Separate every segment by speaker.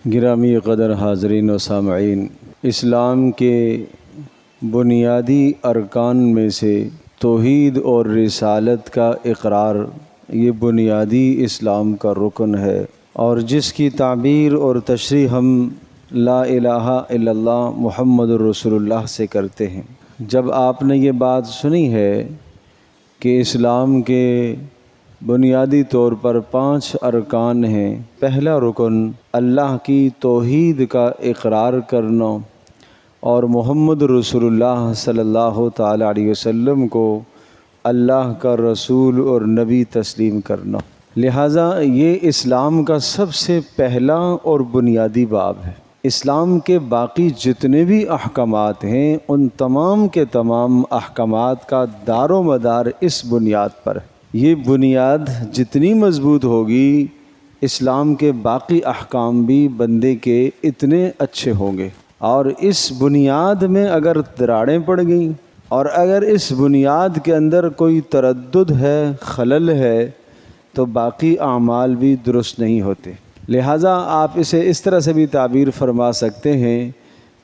Speaker 1: گرامی قدر حاضرین و سامعین، اسلام کے بنیادی ارکان میں سے توحید اور رسالت کا اقرار یہ بنیادی اسلام کا رکن ہے، اور جس کی تعبیر اور تشریح ہم لا الہ الا اللہ محمد رسول اللہ سے کرتے ہیں۔ جب آپ نے یہ بات سنی ہے کہ اسلام کے بنیادی طور پر 5 ارکان ہیں، پہلا رکن اللہ کی توحید کا اقرار کرنا اور محمد رسول اللہ صلی اللہ تعالی علیہ وسلم کو اللہ کا رسول اور نبی تسلیم کرنا، لہٰذا یہ اسلام کا سب سے پہلا اور بنیادی باب ہے۔ اسلام کے باقی جتنے بھی احکامات ہیں ان تمام کے تمام احکامات کا دار و مدار اس بنیاد پر ہے۔ یہ بنیاد جتنی مضبوط ہوگی اسلام کے باقی احکام بھی بندے کے اتنے اچھے ہوں گے، اور اس بنیاد میں اگر دراڑیں پڑ گئیں اور اگر اس بنیاد کے اندر کوئی تردد ہے، خلل ہے، تو باقی اعمال بھی درست نہیں ہوتے۔ لہٰذا آپ اسے اس طرح سے بھی تعبیر فرما سکتے ہیں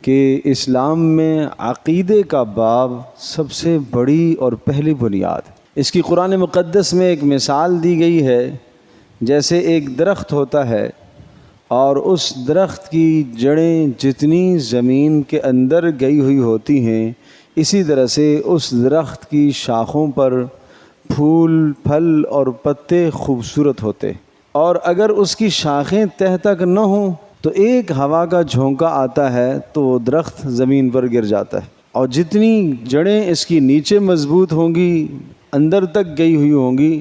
Speaker 1: کہ اسلام میں عقیدے کا باب سب سے بڑی اور پہلی بنیاد ہے۔ اس کی قرآن مقدس میں ایک مثال دی گئی ہے، جیسے ایک درخت ہوتا ہے اور اس درخت کی جڑیں جتنی زمین کے اندر گئی ہوئی ہوتی ہیں، اسی طرح سے اس درخت کی شاخوں پر پھول، پھل اور پتے خوبصورت ہوتے، اور اگر اس کی شاخیں تہ تک نہ ہوں تو ایک ہوا کا جھونکا آتا ہے تو وہ درخت زمین پر گر جاتا ہے، اور جتنی جڑیں اس کی نیچے مضبوط ہوں گی، اندر تک گئی ہوئی ہوں گی،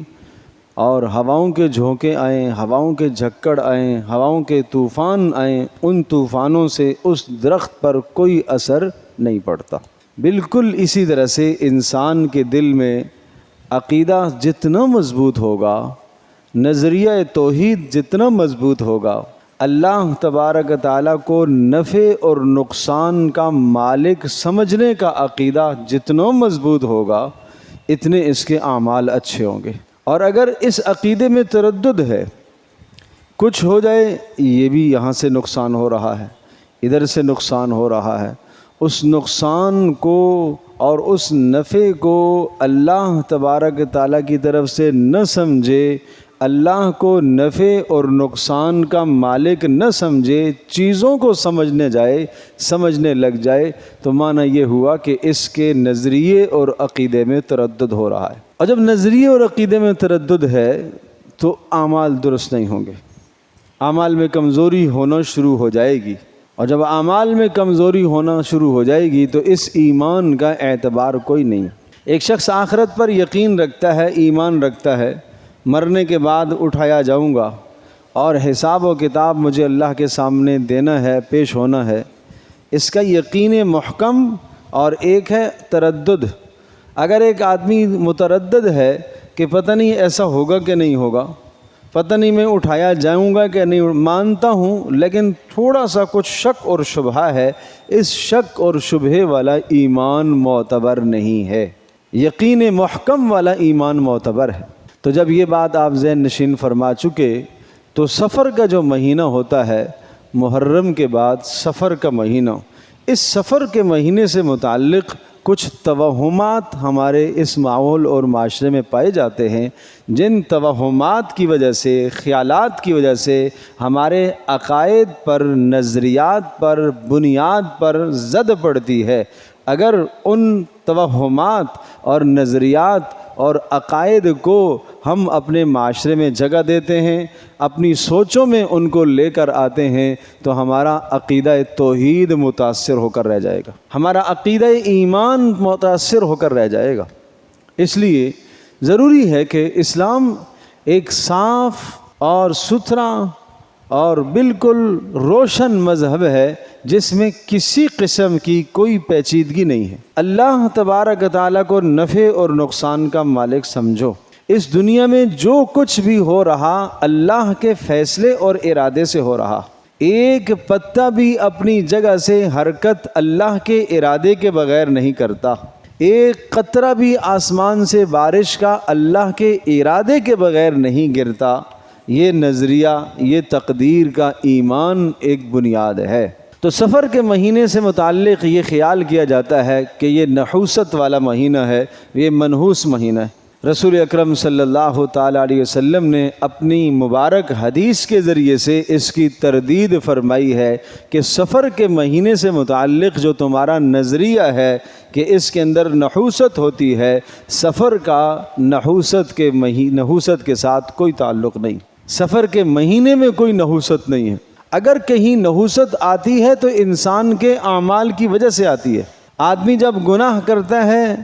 Speaker 1: اور ہواؤں کے جھونکے آئیں، ہواؤں کے جھکڑ آئیں، ہواؤں کے طوفان آئیں، ان طوفانوں سے اس درخت پر کوئی اثر نہیں پڑتا۔ بالکل اسی طرح سے انسان کے دل میں عقیدہ جتنا مضبوط ہوگا، نظریہ توحید جتنا مضبوط ہوگا، اللہ تبارک تعالیٰ کو نفع اور نقصان کا مالک سمجھنے کا عقیدہ جتنا مضبوط ہوگا، اتنے اس کے اعمال اچھے ہوں گے۔ اور اگر اس عقیدے میں تردد ہے، کچھ ہو جائے، یہ بھی یہاں سے نقصان ہو رہا ہے، ادھر سے نقصان ہو رہا ہے، اس نقصان کو اور اس نفع کو اللہ تبارک تعالیٰ کی طرف سے نہ سمجھے، اللہ کو نفع اور نقصان کا مالک نہ سمجھے، چیزوں کو سمجھنے لگ جائے، تو معنی یہ ہوا کہ اس کے نظریے اور عقیدے میں تردد ہو رہا ہے۔ اور جب نظریے اور عقیدے میں تردد ہے تو اعمال درست نہیں ہوں گے، اعمال میں کمزوری ہونا شروع ہو جائے گی، اور جب اعمال میں کمزوری ہونا شروع ہو جائے گی تو اس ایمان کا اعتبار کوئی نہیں۔ ایک شخص آخرت پر یقین رکھتا ہے، ایمان رکھتا ہے، مرنے کے بعد اٹھایا جاؤں گا اور حساب و کتاب مجھے اللہ کے سامنے دینا ہے، پیش ہونا ہے، اس کا یقین محکم، اور ایک ہے تردد۔ اگر ایک آدمی متردد ہے کہ پتہ نہیں ایسا ہوگا کہ نہیں ہوگا، پتہ نہیں میں اٹھایا جاؤں گا کہ نہیں، مانتا ہوں لیکن تھوڑا سا کچھ شک اور شبہ ہے، اس شک اور شبہ والا ایمان معتبر نہیں ہے، یقین محکم والا ایمان معتبر ہے۔ تو جب یہ بات آپ ذہن نشین فرما چکے تو سفر کا جو مہینہ ہوتا ہے، محرم کے بعد سفر کا مہینہ، اس سفر کے مہینے سے متعلق کچھ توہمات ہمارے اس ماحول اور معاشرے میں پائے جاتے ہیں، جن توہمات کی وجہ سے، خیالات کی وجہ سے ہمارے عقائد پر، نظریات پر، بنیاد پر زد پڑتی ہے۔ اگر ان توہمات اور نظریات اور عقائد کو ہم اپنے معاشرے میں جگہ دیتے ہیں، اپنی سوچوں میں ان کو لے کر آتے ہیں، تو ہمارا عقیدہ توحید متاثر ہو کر رہ جائے گا، ہمارا عقیدہ ایمان متاثر ہو کر رہ جائے گا۔ اس لیے ضروری ہے کہ اسلام ایک صاف اور ستھرا اور بالکل روشن مذہب ہے، جس میں کسی قسم کی کوئی پیچیدگی نہیں ہے۔ اللہ تبارک تعالیٰ کو نفع اور نقصان کا مالک سمجھو۔ اس دنیا میں جو کچھ بھی ہو رہا اللہ کے فیصلے اور ارادے سے ہو رہا، ایک پتا بھی اپنی جگہ سے حرکت اللہ کے ارادے کے بغیر نہیں کرتا، ایک قطرہ بھی آسمان سے بارش کا اللہ کے ارادے کے بغیر نہیں گرتا، یہ نظریہ، یہ تقدیر کا ایمان ایک بنیاد ہے۔ تو سفر کے مہینے سے متعلق یہ خیال کیا جاتا ہے کہ یہ نحوست والا مہینہ ہے، یہ منحوس مہینہ ہے۔ رسول اکرم صلی اللہ تعالیٰ علیہ وسلم نے اپنی مبارک حدیث کے ذریعے سے اس کی تردید فرمائی ہے کہ سفر کے مہینے سے متعلق جو تمہارا نظریہ ہے کہ اس کے اندر نحوست ہوتی ہے، سفر کا نحوست کے ساتھ کوئی تعلق نہیں۔ سفر کے مہینے میں کوئی نحوست نہیں ہے۔ اگر کہیں نحوست آتی ہے تو انسان کے اعمال کی وجہ سے آتی ہے۔ آدمی جب گناہ کرتا ہے،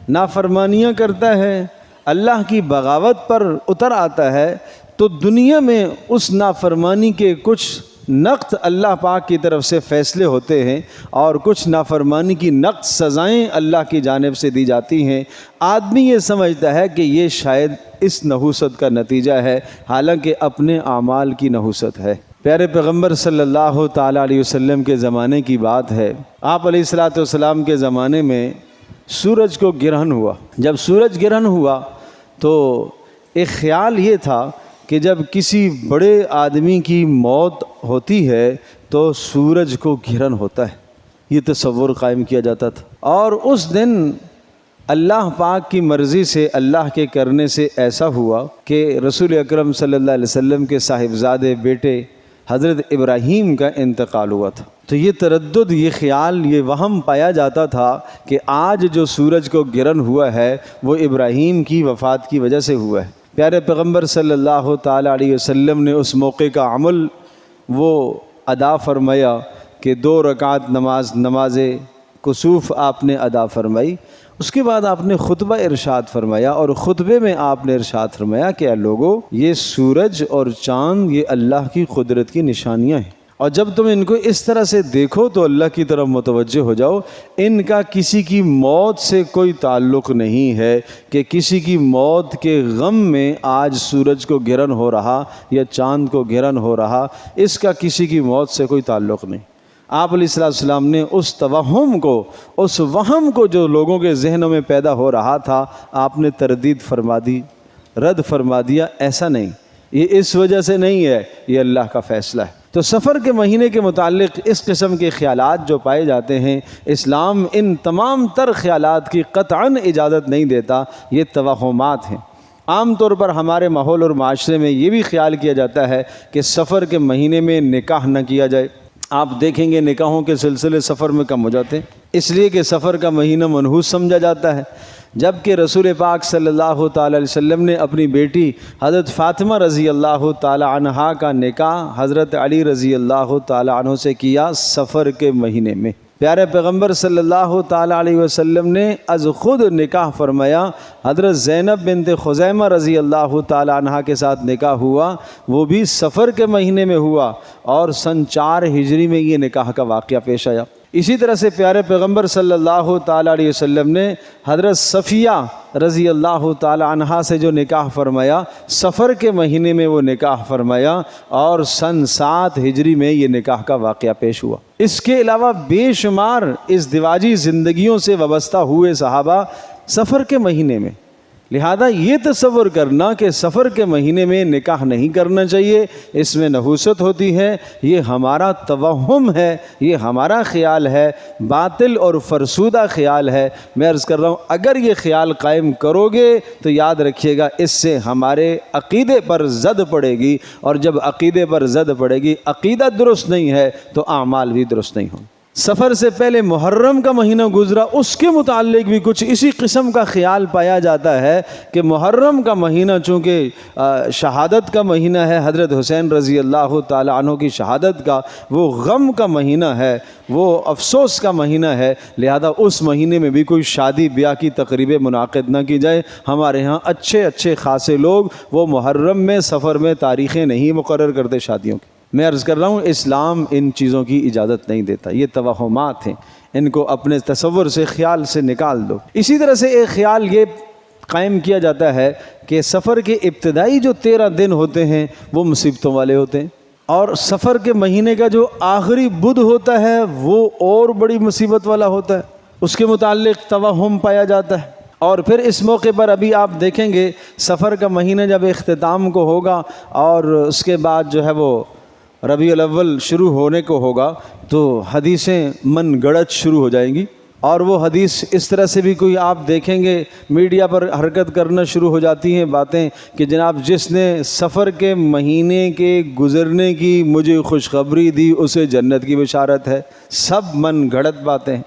Speaker 1: نافرمانیاں کرتا ہے، اللہ کی بغاوت پر اتر آتا ہے، تو دنیا میں اس نافرمانی کے کچھ نقد اللہ پاک کی طرف سے فیصلے ہوتے ہیں اور کچھ نافرمانی کی نقد سزائیں اللہ کی جانب سے دی جاتی ہیں۔ آدمی یہ سمجھتا ہے کہ یہ شاید اس نحوست کا نتیجہ ہے، حالانکہ اپنے اعمال کی نحوست ہے۔ پیارے پیغمبر صلی اللہ تعالیٰ علیہ وسلم کے زمانے کی بات ہے، آپ علیہ الصلوۃ والسلام کے زمانے میں سورج کو گرہن ہوا۔ جب سورج گرہن ہوا تو ایک خیال یہ تھا کہ جب کسی بڑے آدمی کی موت ہوتی ہے تو سورج کو گرہن ہوتا ہے، یہ تصور قائم کیا جاتا تھا۔ اور اس دن اللہ پاک کی مرضی سے، اللہ کے کرنے سے ایسا ہوا کہ رسول اکرم صلی اللہ علیہ وسلم کے صاحبزادے بیٹے حضرت ابراہیم کا انتقال ہوا تھا۔ تو یہ تردد، یہ خیال، یہ وہم پایا جاتا تھا کہ آج جو سورج کو گرہن ہوا ہے وہ ابراہیم کی وفات کی وجہ سے ہوا ہے۔ پیارے پیغمبر صلی اللہ تعالیٰ علیہ وسلم نے اس موقع کا عمل وہ ادا فرمایا کہ 2 رکعت نماز کسوف آپ نے ادا فرمائی۔ اس کے بعد آپ نے خطبہ ارشاد فرمایا، اور خطبے میں آپ نے ارشاد فرمایا کہ اے لوگو، یہ سورج اور چاند یہ اللہ کی قدرت کی نشانیاں ہیں، اور جب تم ان کو اس طرح سے دیکھو تو اللہ کی طرف متوجہ ہو جاؤ۔ ان کا کسی کی موت سے کوئی تعلق نہیں ہے کہ کسی کی موت کے غم میں آج سورج کو گرہن ہو رہا یا چاند کو گرہن ہو رہا، اس کا کسی کی موت سے کوئی تعلق نہیں۔ آپ علیہ السلام نے اس توہم کو، اس وہم کو جو لوگوں کے ذہنوں میں پیدا ہو رہا تھا، آپ نے تردید فرما دی، رد فرما دیا۔ ایسا نہیں، یہ اس وجہ سے نہیں ہے، یہ اللہ کا فیصلہ ہے۔ تو سفر کے مہینے کے متعلق اس قسم کے خیالات جو پائے جاتے ہیں، اسلام ان تمام تر خیالات کی قطعاً اجازت نہیں دیتا، یہ توہمات ہیں۔ عام طور پر ہمارے ماحول اور معاشرے میں یہ بھی خیال کیا جاتا ہے کہ سفر کے مہینے میں نکاح نہ کیا جائے۔ آپ دیکھیں گے نکاحوں کے سلسلے سفر میں کم ہو جاتے ہیں، اس لیے کہ سفر کا مہینہ منحوس سمجھا جاتا ہے، جبکہ رسول پاک صلی اللہ تعالیٰ علیہ وسلم نے اپنی بیٹی حضرت فاطمہ رضی اللہ تعالیٰ عنہا کا نکاح حضرت علی رضی اللہ تعالیٰ عنہ سے کیا سفر کے مہینے میں۔ پیارے پیغمبر صلی اللہ تعالیٰ علیہ وسلم نے از خود نکاح فرمایا، حضرت زینب بنت خزیمہ رضی اللہ تعالیٰ عنہا کے ساتھ نکاح ہوا، وہ بھی سفر کے مہینے میں ہوا، اور سن 4 ہجری میں یہ نکاح کا واقعہ پیش آیا۔ اسی طرح سے پیارے پیغمبر صلی اللہ تعالیٰ علیہ وسلم نے حضرت صفیہ رضی اللہ تعالیٰ عنہا سے جو نکاح فرمایا، سفر کے مہینے میں وہ نکاح فرمایا، اور سن 7 ہجری میں یہ نکاح کا واقعہ پیش ہوا۔ اس کے علاوہ بے شمار ازدواجی زندگیوں سے وابستہ ہوئے صحابہ سفر کے مہینے میں۔ لہذا یہ تصور کرنا کہ سفر کے مہینے میں نکاح نہیں کرنا چاہیے، اس میں نحوست ہوتی ہے، یہ ہمارا توہم ہے، یہ ہمارا خیال ہے، باطل اور فرسودہ خیال ہے۔ میں عرض کر رہا ہوں، اگر یہ خیال قائم کرو گے تو یاد رکھیے گا اس سے ہمارے عقیدے پر زد پڑے گی، اور جب عقیدے پر زد پڑے گی، عقیدہ درست نہیں ہے تو اعمال بھی درست نہیں ہوں۔ سفر سے پہلے محرم کا مہینہ گزرا، اس کے متعلق بھی کچھ اسی قسم کا خیال پایا جاتا ہے کہ محرم کا مہینہ چونکہ شہادت کا مہینہ ہے، حضرت حسین رضی اللہ تعالیٰ عنہ کی شہادت کا، وہ غم کا مہینہ ہے، وہ افسوس کا مہینہ ہے، لہذا اس مہینے میں بھی کوئی شادی بیاہ کی تقریبیں منعقد نہ کی جائے۔ ہمارے ہاں اچھے خاصے لوگ وہ محرم میں، سفر میں تاریخیں نہیں مقرر کرتے شادیوں کی۔ میں عرض کر رہا ہوں، اسلام ان چیزوں کی اجازت نہیں دیتا، یہ توہمات ہیں، ان کو اپنے تصور سے، خیال سے نکال دو۔ اسی طرح سے ایک خیال یہ قائم کیا جاتا ہے کہ سفر کے ابتدائی جو 13 دن ہوتے ہیں وہ مصیبتوں والے ہوتے ہیں، اور سفر کے مہینے کا جو آخری بدھ ہوتا ہے وہ اور بڑی مصیبت والا ہوتا ہے، اس کے متعلق توہم پایا جاتا ہے۔ اور پھر اس موقع پر ابھی آپ دیکھیں گے سفر کا مہینہ جب اختتام کو ہوگا اور اس کے بعد جو ہے وہ ربیع الاول شروع ہونے کو ہوگا تو حدیثیں من گڑت شروع ہو جائیں گی، اور وہ حدیث اس طرح سے بھی کوئی آپ دیکھیں گے میڈیا پر حرکت کرنا شروع ہو جاتی ہیں باتیں کہ جناب جس نے سفر کے مہینے کے گزرنے کی مجھے خوشخبری دی اسے جنت کی بشارت ہے۔ سب من گھڑت باتیں ہیں،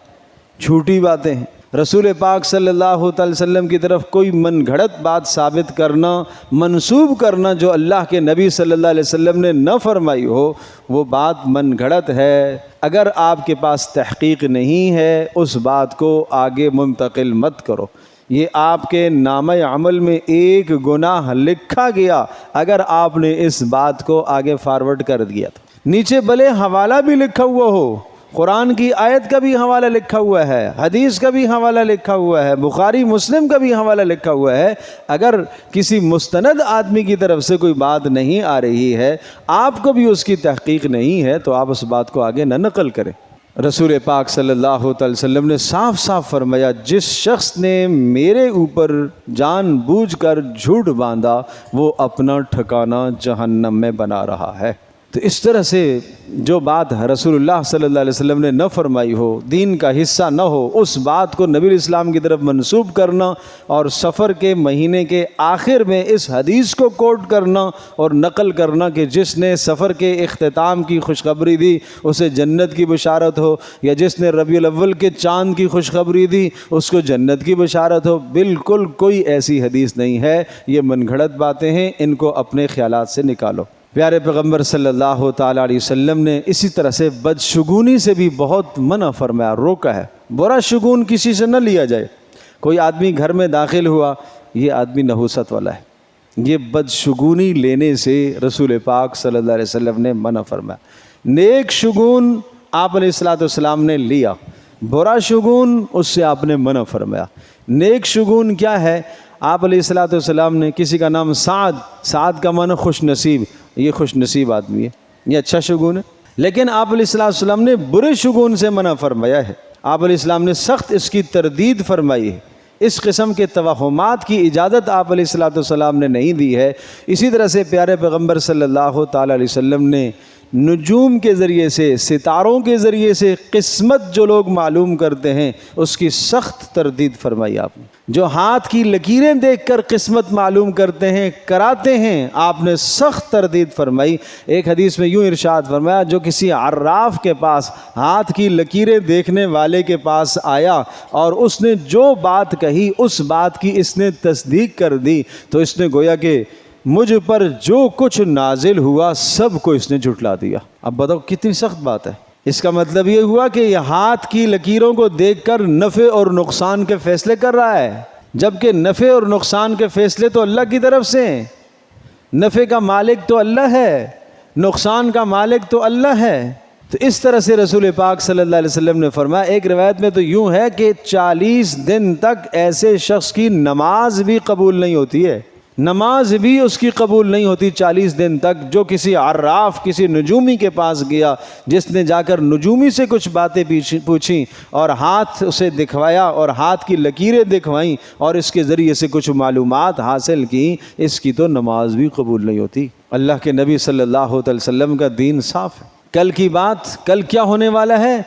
Speaker 1: جھوٹی باتیں ہیں۔ رسول پاک صلی اللہ تعالی وسلم کی طرف کوئی من گھڑت بات ثابت کرنا، منسوب کرنا جو اللہ کے نبی صلی اللہ علیہ وسلم نے نہ فرمائی ہو، وہ بات من گھڑت ہے۔ اگر آپ کے پاس تحقیق نہیں ہے اس بات کو آگے منتقل مت کرو۔ یہ آپ کے نامہ عمل میں ایک گناہ لکھا گیا اگر آپ نے اس بات کو آگے فارورڈ کر دیا تو۔ نیچے بھلے حوالہ بھی لکھا ہوا ہو، قرآن کی آیت کا بھی حوالہ لکھا ہوا ہے، حدیث کا بھی حوالہ لکھا ہوا ہے، بخاری مسلم کا بھی حوالہ لکھا ہوا ہے، اگر کسی مستند آدمی کی طرف سے کوئی بات نہیں آ رہی ہے، آپ کو بھی اس کی تحقیق نہیں ہے، تو آپ اس بات کو آگے نہ نقل کریں۔ رسول پاک صلی اللہ تعالی وسلم نے صاف صاف فرمایا، جس شخص نے میرے اوپر جان بوجھ کر جھوٹ باندھا وہ اپنا ٹھکانہ جہنم میں بنا رہا ہے۔ تو اس طرح سے جو بات رسول اللہ صلی اللہ علیہ وسلم نے نہ فرمائی ہو، دین کا حصہ نہ ہو، اس بات کو نبی اسلام کی طرف منسوب کرنا اور سفر کے مہینے کے آخر میں اس حدیث کو کوٹ کرنا اور نقل کرنا کہ جس نے سفر کے اختتام کی خوشخبری دی اسے جنت کی بشارت ہو، یا جس نے ربیع الاول کے چاند کی خوشخبری دی اس کو جنت کی بشارت ہو، بالکل کوئی ایسی حدیث نہیں ہے۔ یہ من گھڑت باتیں ہیں، ان کو اپنے خیالات سے نکالو۔ پیارے پیغمبر صلی اللہ تعالیٰ علیہ وسلم نے اسی طرح سے بدشگونی سے بھی بہت منع فرمایا، روکا ہے۔ برا شگون کسی سے نہ لیا جائے۔ کوئی آدمی گھر میں داخل ہوا، یہ آدمی نحوست والا ہے، یہ بدشگونی لینے سے رسول پاک صلی اللہ علیہ وسلم نے منع فرمایا۔ نیک شگون آپ علیہ السلام نے لیا، برا شگون اس سے آپ نے منع فرمایا۔ نیک شگون کیا ہے؟ آپ علیہ السلام نے کسی کا نام سعد کا معنی خوش نصیب، یہ خوش نصیب آدمی ہے، یہ اچھا شگون ہے۔ لیکن آپ علیہ السلام نے برے شگون سے منع فرمایا ہے۔ آپ علیہ السلام نے سخت اس کی تردید فرمائی ہے۔ اس قسم کے توہمات کی اجازت آپ علیہ السلام نے نہیں دی ہے۔ اسی طرح سے پیارے پیغمبر صلی اللہ تعالیٰ علیہ وسلم نے نجوم کے ذریعے سے، ستاروں کے ذریعے سے قسمت جو لوگ معلوم کرتے ہیں اس کی سخت تردید فرمائی آپ نے۔ جو ہاتھ کی لکیریں دیکھ کر قسمت معلوم کرتے ہیں، کراتے ہیں، آپ نے سخت تردید فرمائی۔ ایک حدیث میں یوں ارشاد فرمایا، جو کسی عراف کے پاس، ہاتھ کی لکیریں دیکھنے والے کے پاس آیا اور اس نے جو بات کہی اس بات کی اس نے تصدیق کر دی تو اس نے گویا کہ مجھ پر جو کچھ نازل ہوا سب کو اس نے جھٹلا دیا۔ اب بتاؤ کتنی سخت بات ہے۔ اس کا مطلب یہ ہوا کہ یہ ہاتھ کی لکیروں کو دیکھ کر نفع اور نقصان کے فیصلے کر رہا ہے، جبکہ نفع اور نقصان کے فیصلے تو اللہ کی طرف سے ہیں۔ نفع کا مالک تو اللہ ہے، نقصان کا مالک تو اللہ ہے۔ تو اس طرح سے رسول پاک صلی اللہ علیہ وسلم نے فرمایا۔ ایک روایت میں تو یوں ہے کہ 40 دن تک ایسے شخص کی نماز بھی قبول نہیں ہوتی ہے، نماز بھی اس کی قبول نہیں ہوتی 40 دن تک۔ جو کسی عراف، کسی نجومی کے پاس گیا، جس نے جا کر نجومی سے کچھ باتیں پوچھیں اور ہاتھ اسے دکھوایا اور ہاتھ کی لکیریں دکھوائیں اور اس کے ذریعے سے کچھ معلومات حاصل کی، اس کی تو نماز بھی قبول نہیں ہوتی۔ اللہ کے نبی صلی اللہ علیہ وسلم کا دین صاف ہے۔ کل کی بات، کل کیا ہونے والا ہے،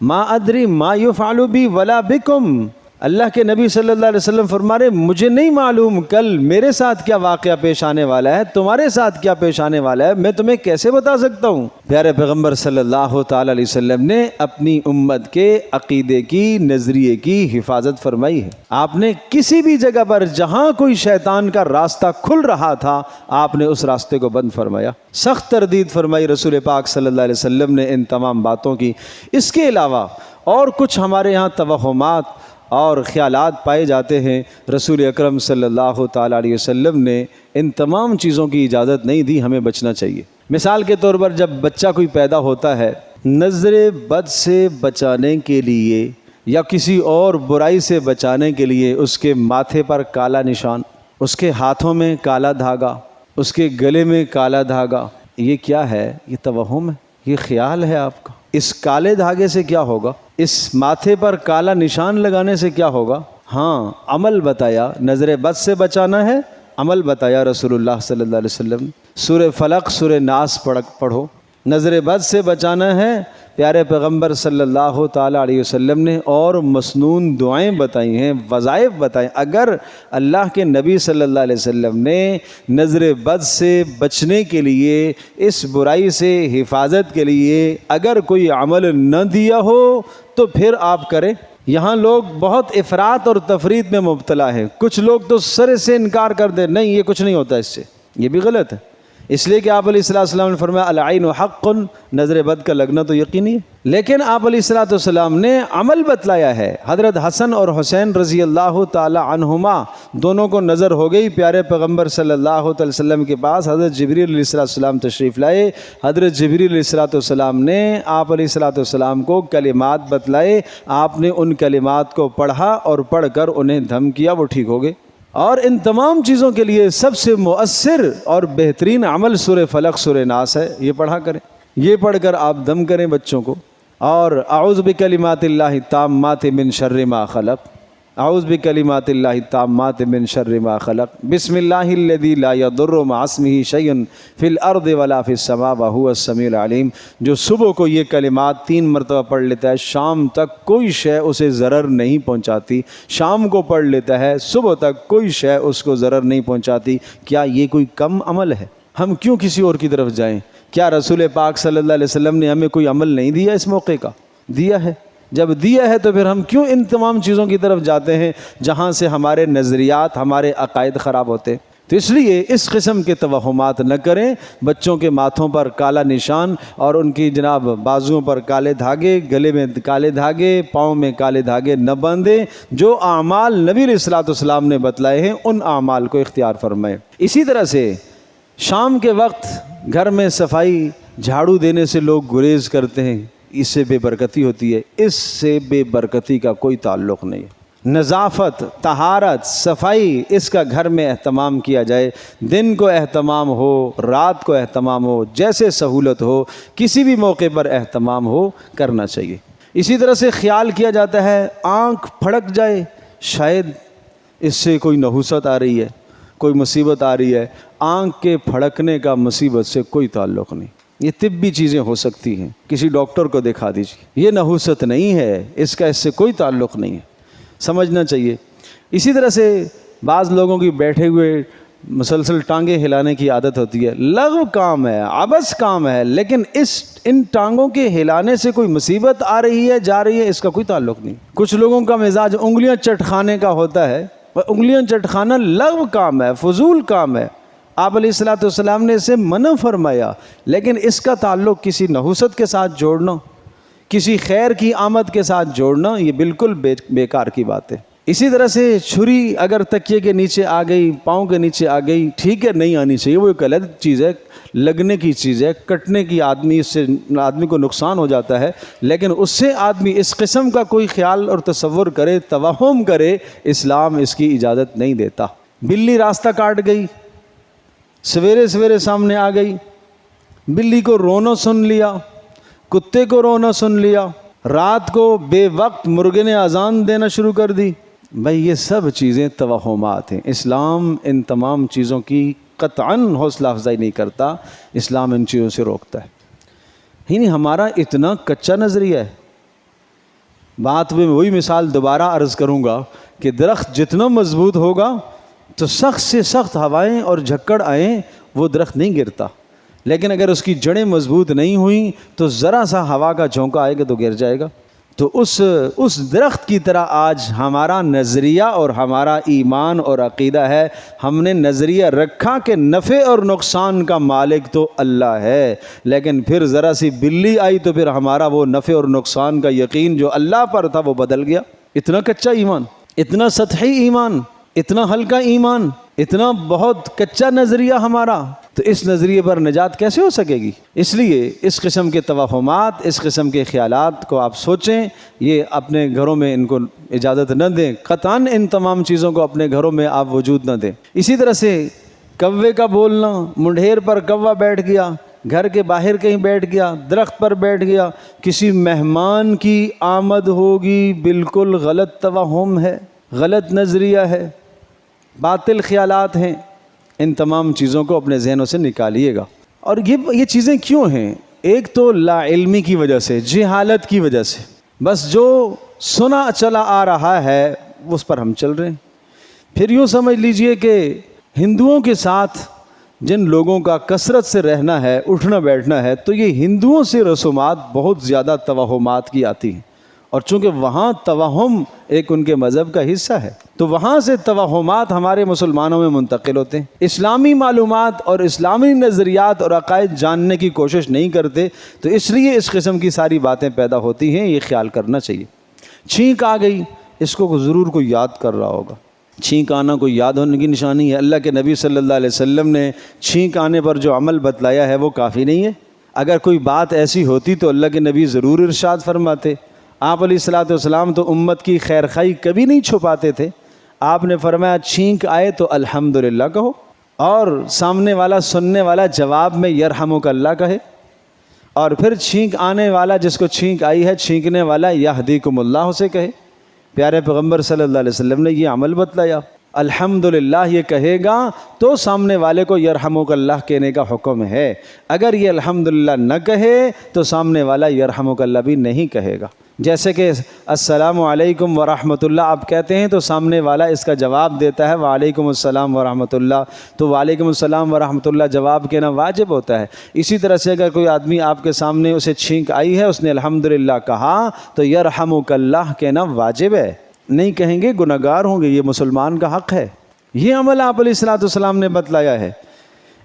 Speaker 1: ما ادری ما یفعل بی ولا بکم۔ اللہ کے نبی صلی اللہ علیہ وسلم فرما رہے مجھے نہیں معلوم کل میرے ساتھ کیا واقعہ پیش آنے والا ہے، تمہارے ساتھ کیا پیش آنے والا ہے، میں تمہیں کیسے بتا سکتا ہوں۔ پیارے پیغمبر صلی اللہ تعالی علیہ وسلم نے اپنی امت کے عقیدے کی، نظریے کی حفاظت فرمائی ہے۔ آپ نے کسی بھی جگہ پر جہاں کوئی شیطان کا راستہ کھل رہا تھا آپ نے اس راستے کو بند فرمایا، سخت تردید فرمائی رسول پاک صلی اللہ علیہ وسلم نے ان تمام باتوں کی۔ اس کے علاوہ اور کچھ ہمارے ہاں توہمات اور خیالات پائے جاتے ہیں، رسول اکرم صلی اللہ تعالیٰ علیہ وسلم نے ان تمام چیزوں کی اجازت نہیں دی، ہمیں بچنا چاہیے۔ مثال کے طور پر جب بچہ کوئی پیدا ہوتا ہے، نظر بد سے بچانے کے لیے یا کسی اور برائی سے بچانے کے لیے اس کے ماتھے پر کالا نشان، اس کے ہاتھوں میں کالا دھاگا، اس کے گلے میں کالا دھاگا، یہ کیا ہے؟ یہ توہم ہے، یہ خیال ہے آپ کا۔ اس کالے دھاگے سے کیا ہوگا؟ اس ماتھے پر کالا نشان لگانے سے کیا ہوگا؟ ہاں عمل بتایا، نظر بد سے بچانا ہے، عمل بتایا رسول اللہ صلی اللہ علیہ وسلم۔ سورہ فلق سورہ ناس پڑھو۔ نظر بد سے بچانا ہے، پیارے پیغمبر صلی اللہ تعالیٰ علیہ وسلم نے اور مسنون دعائیں بتائی ہیں، وظائف بتائیں۔ اگر اللہ کے نبی صلی اللہ علیہ وسلم نے نظر بد سے بچنے کے لیے، اس برائی سے حفاظت کے لیے اگر کوئی عمل نہ دیا ہو تو پھر آپ کریں۔ یہاں لوگ بہت افراط اور تفریط میں مبتلا ہیں۔ کچھ لوگ تو سرے سے انکار کر دیں، نہیں یہ کچھ نہیں ہوتا اس سے، یہ بھی غلط ہے۔ اس لیے کہ آپ علیہ السلام نے فرمایا العین حق، نظر بد کا لگنا تو یقینی ہے، لیکن آپ علیہ السلام نے عمل بتلایا ہے۔ حضرت حسن اور حسین رضی اللہ تعالی عنہما دونوں کو نظر ہو گئی، پیارے پیغمبر صلی اللہ علیہ وسلم کے پاس حضرت جبریل علیہ السلام تشریف لائے۔ حضرت جبریل علیہ السلام نے آپ علیہ السلام کو کلمات بتلائے، آپ نے ان کلمات کو پڑھا اور پڑھ کر انہیں دھم کیا، وہ ٹھیک ہو گئے۔ اور ان تمام چیزوں کے لیے سب سے مؤثر اور بہترین عمل سورہ فلق سورہ ناس ہے، یہ پڑھا کریں، یہ پڑھ کر آپ دم کریں بچوں کو۔ اور اعوذ بکلمات اللہ التامات من شر ما خلق، اعوذ بکلمات اللہ التامات من شر ما خلق، بسم اللہ الذی لا یضر مع اسمہ شیء فی الارض ولا فی السماء وہو السمیع العلیم۔ جو صبح کو یہ کلمات 3 مرتبہ پڑھ لیتا ہے، شام تک کوئی شے اسے ضرر نہیں پہنچاتی۔ شام کو پڑھ لیتا ہے، صبح تک کوئی شے اس کو ضرر نہیں پہنچاتی۔ کیا یہ کوئی کم عمل ہے؟ ہم کیوں کسی اور کی طرف جائیں؟ کیا رسول پاک صلی اللہ علیہ وسلم نے ہمیں کوئی عمل نہیں دیا اس موقع کا؟ دیا ہے۔ جب دیا ہے تو پھر ہم کیوں ان تمام چیزوں کی طرف جاتے ہیں جہاں سے ہمارے نظریات، ہمارے عقائد خراب ہوتے ہیں؟ تو اس لیے اس قسم کے توہمات نہ کریں۔ بچوں کے ماتھوں پر کالا نشان اور ان کی جناب بازوؤں پر کالے دھاگے، گلے میں کالے دھاگے، پاؤں میں کالے دھاگے نہ باندھیں۔ جو اعمال نبی علیہ السلام نے بتلائے ہیں ان اعمال کو اختیار فرمائیں۔ اسی طرح سے شام کے وقت گھر میں صفائی، جھاڑو دینے سے لوگ گریز کرتے ہیں، اس سے بے برکتی ہوتی ہے۔ اس سے بے برکتی کا کوئی تعلق نہیں ہے۔ نظافت، طہارت، صفائی، اس کا گھر میں اہتمام کیا جائے۔ دن کو اہتمام ہو، رات کو اہتمام ہو، جیسے سہولت ہو، کسی بھی موقع پر اہتمام ہو، کرنا چاہیے۔ اسی طرح سے خیال کیا جاتا ہے آنکھ پھڑک جائے، شاید اس سے کوئی نحوست آ رہی ہے، کوئی مصیبت آ رہی ہے۔ آنکھ کے پھڑکنے کا مصیبت سے کوئی تعلق نہیں۔ یہ طبی چیزیں ہو سکتی ہیں، کسی ڈاکٹر کو دکھا دیجیے، یہ نحوست نہیں ہے، اس کا اس سے کوئی تعلق نہیں ہے، سمجھنا چاہیے۔ اسی طرح سے بعض لوگوں کی بیٹھے ہوئے مسلسل ٹانگیں ہلانے کی عادت ہوتی ہے، لغو کام ہے، عبث کام ہے، لیکن ان ٹانگوں کے ہلانے سے کوئی مصیبت آ رہی ہے، جا رہی ہے، اس کا کوئی تعلق نہیں۔ کچھ لوگوں کا مزاج انگلیاں چٹکھانے کا ہوتا ہے، انگلیاں چٹکھانا لغو کام ہے، فضول کام ہے۔ آپ علیہ السلام نے اسے منع فرمایا، لیکن اس کا تعلق کسی نحوست کے ساتھ جوڑنا، کسی خیر کی آمد کے ساتھ جوڑنا، یہ بالکل بیکار کی بات ہے۔ اسی طرح سے چھری اگر تکیے کے نیچے آ گئی، پاؤں کے نیچے آ گئی، ٹھیک ہے، نہیں آنی چاہیے، وہ ایک غلط چیز ہے، لگنے کی چیز ہے، کٹنے کی اس سے آدمی کو نقصان ہو جاتا ہے، لیکن اس سے آدمی اس قسم کا کوئی خیال اور تصور کرے، توہم کرے، اسلام اس کی اجازت نہیں دیتا۔ بلی راستہ کاٹ گئی، سویرے سویرے سامنے آ گئی، بلی کو رونا سن لیا، کتے کو رونا سن لیا، رات کو بے وقت مرغے نے اذان دینا شروع کر دی، بھائی یہ سب چیزیں توہمات ہیں۔ اسلام ان تمام چیزوں کی قطعاً حوصلہ افزائی نہیں کرتا، اسلام ان چیزوں سے روکتا ہے۔ یعنی ہمارا اتنا کچا نظریہ ہے۔ بات میں وہی مثال دوبارہ عرض کروں گا کہ درخت جتنا مضبوط ہوگا تو سخت سے سخت ہوائیں اور جھکڑ آئیں وہ درخت نہیں گرتا، لیکن اگر اس کی جڑیں مضبوط نہیں ہوئیں تو ذرا سا ہوا کا جھونکا آئے گا تو گر جائے گا۔ تو اس درخت کی طرح آج ہمارا نظریہ اور ہمارا ایمان اور عقیدہ ہے۔ ہم نے نظریہ رکھا کہ نفع اور نقصان کا مالک تو اللہ ہے، لیکن پھر ذرا سی بلی آئی تو پھر ہمارا وہ نفع اور نقصان کا یقین جو اللہ پر تھا وہ بدل گیا۔ اتنا کچا ایمان، اتنا سطحی ایمان، اتنا ہلکا ایمان، اتنا بہت کچا نظریہ ہمارا، تو اس نظریے پر نجات کیسے ہو سکے گی؟ اس لیے اس قسم کے توہمات، اس قسم کے خیالات کو آپ سوچیں، یہ اپنے گھروں میں ان کو اجازت نہ دیں، قطعاً ان تمام چیزوں کو اپنے گھروں میں آپ وجود نہ دیں۔ اسی طرح سے کوے کا بولنا، منڈھیر پر کوا بیٹھ گیا، گھر کے باہر کہیں بیٹھ گیا، درخت پر بیٹھ گیا، کسی مہمان کی آمد ہوگی، بالکل غلط توہم ہے۔ غلط نظریہ ہے، باطل خیالات ہیں، ان تمام چیزوں کو اپنے ذہنوں سے نکالیے گا۔ اور یہ چیزیں کیوں ہیں؟ ایک تو لا علمی کی وجہ سے، جہالت کی وجہ سے، بس جو سنا چلا آ رہا ہے اس پر ہم چل رہے ہیں۔ پھر یوں سمجھ لیجئے کہ ہندوؤں کے ساتھ جن لوگوں کا کثرت سے رہنا ہے، اٹھنا بیٹھنا ہے، تو یہ ہندوؤں سے رسومات بہت زیادہ توہمات کی آتی ہیں، اور چونکہ وہاں توہم ایک ان کے مذہب کا حصہ ہے تو وہاں سے توہمات ہمارے مسلمانوں میں منتقل ہوتے ہیں۔ اسلامی معلومات اور اسلامی نظریات اور عقائد جاننے کی کوشش نہیں کرتے، تو اس لیے اس قسم کی ساری باتیں پیدا ہوتی ہیں، یہ خیال کرنا چاہیے۔ چھینک آ گئی، اس کو ضرور کوئی یاد کر رہا ہوگا۔ چھینک آنا کوئی یاد ہونے کی نشانی ہے؟ اللہ کے نبی صلی اللہ علیہ وسلم نے چھینک آنے پر جو عمل بتلایا ہے وہ کافی نہیں ہے؟ اگر کوئی بات ایسی ہوتی تو اللہ کے نبی ضرور ارشاد فرماتے۔ آپ علیہ الصلوۃ والسلام تو امت کی خیر خواہی کبھی نہیں چھپاتے تھے۔ آپ نے فرمایا چھینک آئے تو الحمدللہ کہو، اور سامنے والا سننے والا جواب میں یرحمک اللہ کہے، اور پھر چھینک آنے والا جس کو چھینک آئی ہے چھینکنے والا یہدیکم اللہ سے کہے۔ پیارے پیغمبر صلی اللہ علیہ وسلم نے یہ عمل بتلایا۔ الحمدللہ یہ کہے گا تو سامنے والے کو یرحمک اللہ کہنے کا حکم ہے، اگر یہ الحمدللہ نہ کہے تو سامنے والا یرحمک اللہ بھی نہیں کہے گا۔ جیسے کہ السلام علیکم ورحمۃ اللہ آپ کہتے ہیں تو سامنے والا اس کا جواب دیتا ہے وعلیکم السلام ورحمۃ اللہ، تو وعلیکم السلام ورحمۃ اللہ جواب کہنا واجب ہوتا ہے۔ اسی طرح سے اگر کوئی آدمی آپ کے سامنے اسے چھینک آئی ہے، اس نے الحمدللہ کہا تو یرحمک اللہ کہنا واجب ہے، نہیں کہیں گے گناہ گار ہوں گے، یہ مسلمان کا حق ہے۔ یہ عمل آپ علیہ الصلوۃ والسلام نے بتلایا ہے،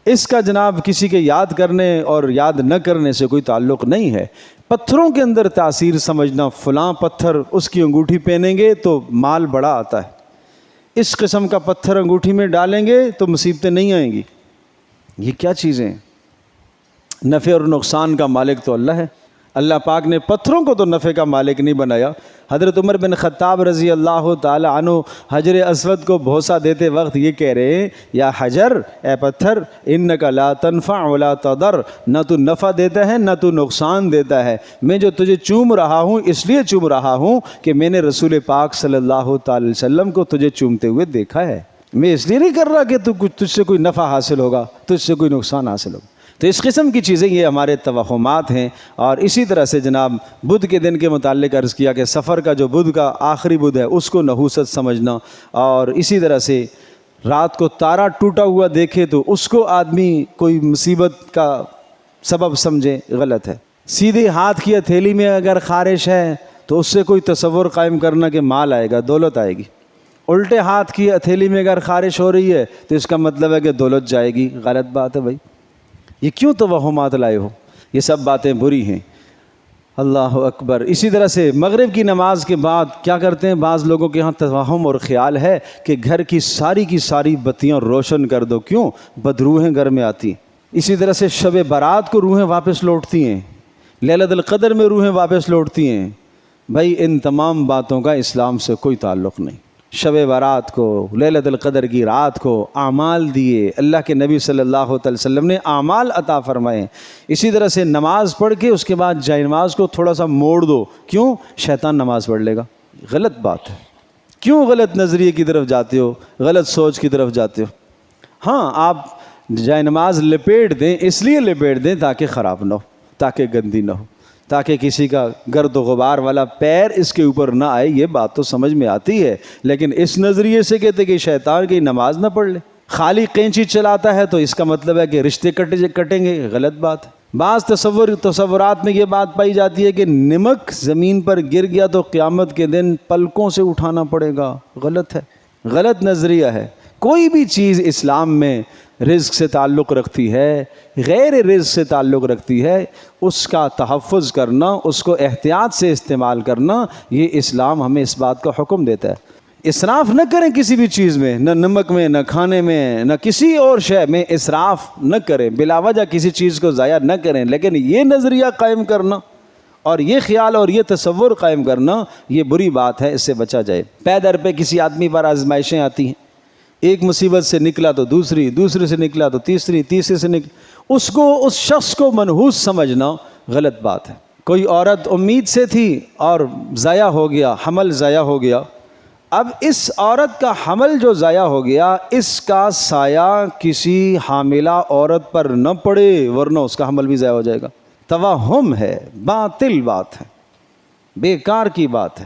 Speaker 1: اس کا جناب کسی کے یاد کرنے اور یاد نہ کرنے سے کوئی تعلق نہیں ہے۔ پتھروں کے اندر تاثیر سمجھنا، فلاں پتھر اس کی انگوٹھی پہنیں گے تو مال بڑا آتا ہے، اس قسم کا پتھر انگوٹھی میں ڈالیں گے تو مصیبتیں نہیں آئیں گی، یہ کیا چیزیں ہیں؟ نفع اور نقصان کا مالک تو اللہ ہے۔ اللہ پاک نے پتھروں کو تو نفع کا مالک نہیں بنایا۔ حضرت عمر بن خطاب رضی اللہ تعالی عنہ حجر اسود کو بھوسا دیتے وقت یہ کہہ رہے ہیں یا حجر، اے پتھر، انک لا تنفع ولا تضر، نہ تو نفع دیتا ہے نہ تو نقصان دیتا ہے، میں جو تجھے چوم رہا ہوں اس لیے چوم رہا ہوں کہ میں نے رسول پاک صلی اللہ تعالی وسلم کو تجھے چومتے ہوئے دیکھا ہے، میں اس لیے نہیں کر رہا کہ تجھ سے کوئی نفع حاصل ہوگا، تجھ سے کوئی نقصان حاصل ہوگا۔ تو اس قسم کی چیزیں یہ ہمارے توہمات ہیں۔ اور اسی طرح سے جناب بدھ کے دن کے متعلق عرض کیا کہ سفر کا جو بدھ کا آخری بدھ ہے اس کو نحوست سمجھنا، اور اسی طرح سے رات کو تارا ٹوٹا ہوا دیکھے تو اس کو آدمی کوئی مصیبت کا سبب سمجھے، غلط ہے۔ سیدھے ہاتھ کی ہتھیلی میں اگر خارش ہے تو اس سے کوئی تصور قائم کرنا کہ مال آئے گا، دولت آئے گی۔ الٹے ہاتھ کی ہتھیلی میں اگر خارش ہو رہی ہے تو اس کا مطلب ہے کہ دولت جائے گی، غلط بات ہے بھائی۔ یہ کیوں توہمات لائے ہو؟ یہ سب باتیں بری ہیں۔ اللہ اکبر۔ اسی طرح سے مغرب کی نماز کے بعد کیا کرتے ہیں بعض لوگوں کے ہاں توہم اور خیال ہے کہ گھر کی ساری بتیاں روشن کر دو، کیوں؟ بدروحیں گھر میں آتی۔ اسی طرح سے شب برات کو روحیں واپس لوٹتی ہیں، لیلۃ القدر میں روحیں واپس لوٹتی ہیں۔ بھائی ان تمام باتوں کا اسلام سے کوئی تعلق نہیں۔ شب برات کو، لیلۃ القدر کی رات کو اعمال دیے، اللہ کے نبی صلی اللہ علیہ وسلم نے اعمال عطا فرمائے۔ اسی طرح سے نماز پڑھ کے اس کے بعد جائے نماز کو تھوڑا سا موڑ دو، کیوں؟ شیطان نماز پڑھ لے گا۔ غلط بات ہے۔ کیوں غلط نظریے کی طرف جاتے ہو، غلط سوچ کی طرف جاتے ہو؟ ہاں آپ جائے نماز لپیٹ دیں، اس لیے لپیٹ دیں تاکہ خراب نہ ہو، تاکہ گندی نہ ہو، تاکہ کسی کا گرد و غبار والا پیر اس کے اوپر نہ آئے۔ یہ بات تو سمجھ میں آتی ہے، لیکن اس نظریے سے کہتے کہ شیطان کی نماز نہ پڑھ لے۔ خالی قینچی چلاتا ہے تو اس کا مطلب ہے کہ رشتے کٹیں گے، غلط بات ہے۔ بعض تصورات میں یہ بات پائی جاتی ہے کہ نمک زمین پر گر گیا تو قیامت کے دن پلکوں سے اٹھانا پڑے گا، غلط ہے، غلط نظریہ ہے۔ کوئی بھی چیز اسلام میں رزق سے تعلق رکھتی ہے، غیر رزق سے تعلق رکھتی ہے، اس کا تحفظ کرنا، اس کو احتیاط سے استعمال کرنا، یہ اسلام ہمیں اس بات کا حکم دیتا ہے۔ اسراف نہ کریں کسی بھی چیز میں، نہ نمک میں، نہ کھانے میں، نہ کسی اور شے میں اسراف نہ کریں، بلا وجہ کسی چیز کو ضائع نہ کریں، لیکن یہ نظریہ قائم کرنا اور یہ خیال اور یہ تصور قائم کرنا یہ بری بات ہے، اس سے بچا جائے۔ پے در پہ کسی آدمی پر آزمائشیں آتی ہیں، ایک مصیبت سے نکلا تو دوسری، دوسری سے نکلا تو تیسری، تیسری سے اس شخص کو منحوس سمجھنا غلط بات ہے۔ کوئی عورت امید سے تھی اور ضائع ہو گیا، حمل ضائع ہو گیا، اب اس عورت کا حمل جو ضائع ہو گیا، اس کا سایہ کسی حاملہ عورت پر نہ پڑے ورنہ اس کا حمل بھی ضائع ہو جائے گا۔ توہم ہے، باطل بات ہے، بیکار کی بات ہے،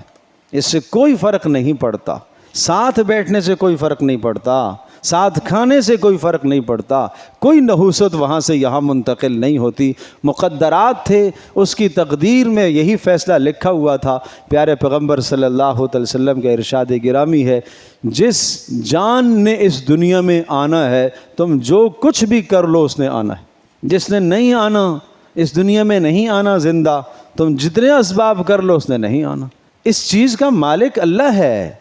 Speaker 1: اس سے کوئی فرق نہیں پڑتا، ساتھ بیٹھنے سے کوئی فرق نہیں پڑتا، ساتھ کھانے سے کوئی فرق نہیں پڑتا، کوئی نحوست وہاں سے یہاں منتقل نہیں ہوتی۔ مقدرات تھے، اس کی تقدیر میں یہی فیصلہ لکھا ہوا تھا۔ پیارے پیغمبر صلی اللہ علیہ وسلم کا ارشاد گرامی ہے، جس جان نے اس دنیا میں آنا ہے تم جو کچھ بھی کر لو اس نے آنا ہے، جس نے نہیں آنا، اس دنیا میں نہیں آنا زندہ، تم جتنے اسباب کر لو اس نے نہیں آنا۔ اس چیز کا مالک اللہ ہے،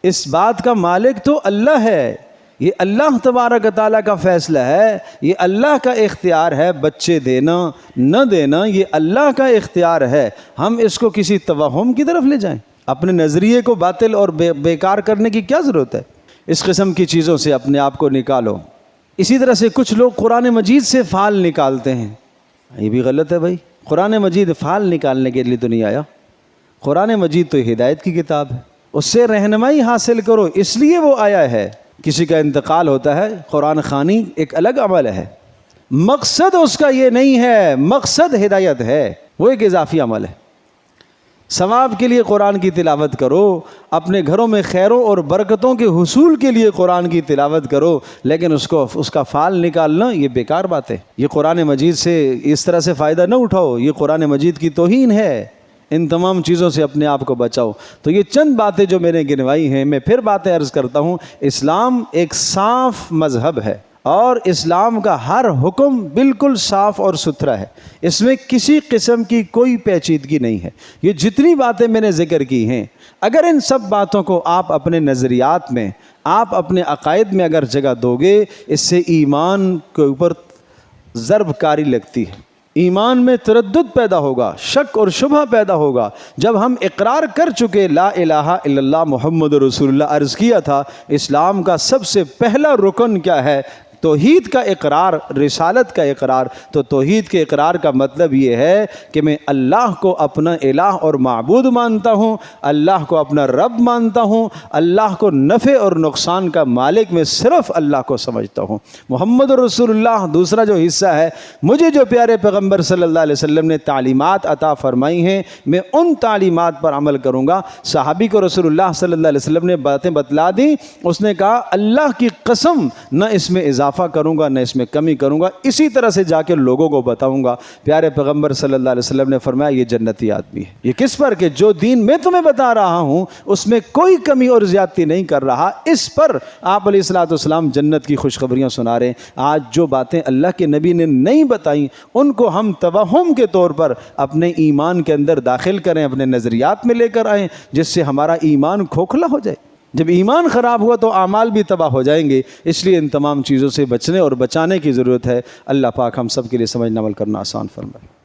Speaker 1: اس بات کا مالک تو اللہ ہے، یہ اللہ تبارک تعالیٰ کا فیصلہ ہے، یہ اللہ کا اختیار ہے۔ بچے دینا نہ دینا یہ اللہ کا اختیار ہے، ہم اس کو کسی توہم کی طرف لے جائیں؟ اپنے نظریے کو باطل اور بیکار کرنے کی کیا ضرورت ہے؟ اس قسم کی چیزوں سے اپنے آپ کو نکالو۔ اسی طرح سے کچھ لوگ قرآن مجید سے فال نکالتے ہیں، یہ بھی غلط ہے بھائی۔ قرآن مجید فال نکالنے کے لیے تو نہیں آیا، قرآن مجید تو ہدایت کی کتاب ہے، اس سے رہنمائی حاصل کرو، اس لیے وہ آیا ہے۔ کسی کا انتقال ہوتا ہے، قرآن خوانی ایک الگ عمل ہے، مقصد اس کا یہ نہیں ہے، مقصد ہدایت ہے، وہ ایک اضافی عمل ہے۔ ثواب کے لیے قرآن کی تلاوت کرو، اپنے گھروں میں خیروں اور برکتوں کے حصول کے لیے قرآن کی تلاوت کرو، لیکن اس کا فال نکالنا یہ بیکار بات ہے۔ یہ قرآن مجید سے اس طرح سے فائدہ نہ اٹھاؤ، یہ قرآن مجید کی توہین ہے۔ ان تمام چیزوں سے اپنے آپ کو بچاؤ۔ تو یہ چند باتیں جو میں نے گنوائی ہیں، میں پھر باتیں عرض کرتا ہوں۔ اسلام ایک صاف مذہب ہے اور اسلام کا ہر حکم بالکل صاف اور ستھرا ہے، اس میں کسی قسم کی کوئی پیچیدگی نہیں ہے۔ یہ جتنی باتیں میں نے ذکر کی ہیں، اگر ان سب باتوں کو آپ اپنے نظریات میں، آپ اپنے عقائد میں اگر جگہ دو گے، اس سے ایمان کے اوپر ضرب کاری لگتی ہے، ایمان میں تردد پیدا ہوگا، شک اور شبہ پیدا ہوگا۔ جب ہم اقرار کر چکے لا الہ الا اللہ محمد رسول اللہ، عرض کیا تھا اسلام کا سب سے پہلا رکن کیا ہے؟ توحید کا اقرار، رسالت کا اقرار۔ تو توحید کے اقرار کا مطلب یہ ہے کہ میں اللہ کو اپنا الہ اور معبود مانتا ہوں، اللہ کو اپنا رب مانتا ہوں، اللہ کو نفع اور نقصان کا مالک میں صرف اللہ کو سمجھتا ہوں۔ محمد رسول اللہ دوسرا جو حصہ ہے، مجھے جو پیارے پیغمبر صلی اللہ علیہ وسلم نے تعلیمات عطا فرمائی ہیں، میں ان تعلیمات پر عمل کروں گا۔ صحابی کو رسول اللہ صلی اللہ علیہ وسلم نے باتیں بتلا دیں، اس نے کہا اللہ کی قسم نہ اس میں اضافہ کروں گا نہ اس میں کمی کروں گا، اسی طرح سے جا کے لوگوں کو بتاؤں گا۔ پیارے پیغمبر صلی اللہ علیہ وسلم نے فرمایا یہ جنتی آدمی ہے۔ یہ کس پر؟ کہ جو دین میں تمہیں بتا رہا ہوں اس میں کوئی کمی اور زیادتی نہیں کر رہا، اس پر آپ علیہ الصلوۃ والسلام جنت کی خوشخبریاں سنا رہے ہیں۔ آج جو باتیں اللہ کے نبی نے نہیں بتائیں ان کو ہم توہم کے طور پر اپنے ایمان کے اندر داخل کریں، اپنے نظریات میں لے کر آئیں، جس سے ہمارا ایمان کھوکھلا ہو جائے۔ جب ایمان خراب ہوا تو اعمال بھی تباہ ہو جائیں گے۔ اس لیے ان تمام چیزوں سے بچنے اور بچانے کی ضرورت ہے۔ اللہ پاک ہم سب کے لیے سمجھنا عمل کرنا آسان فرمائے۔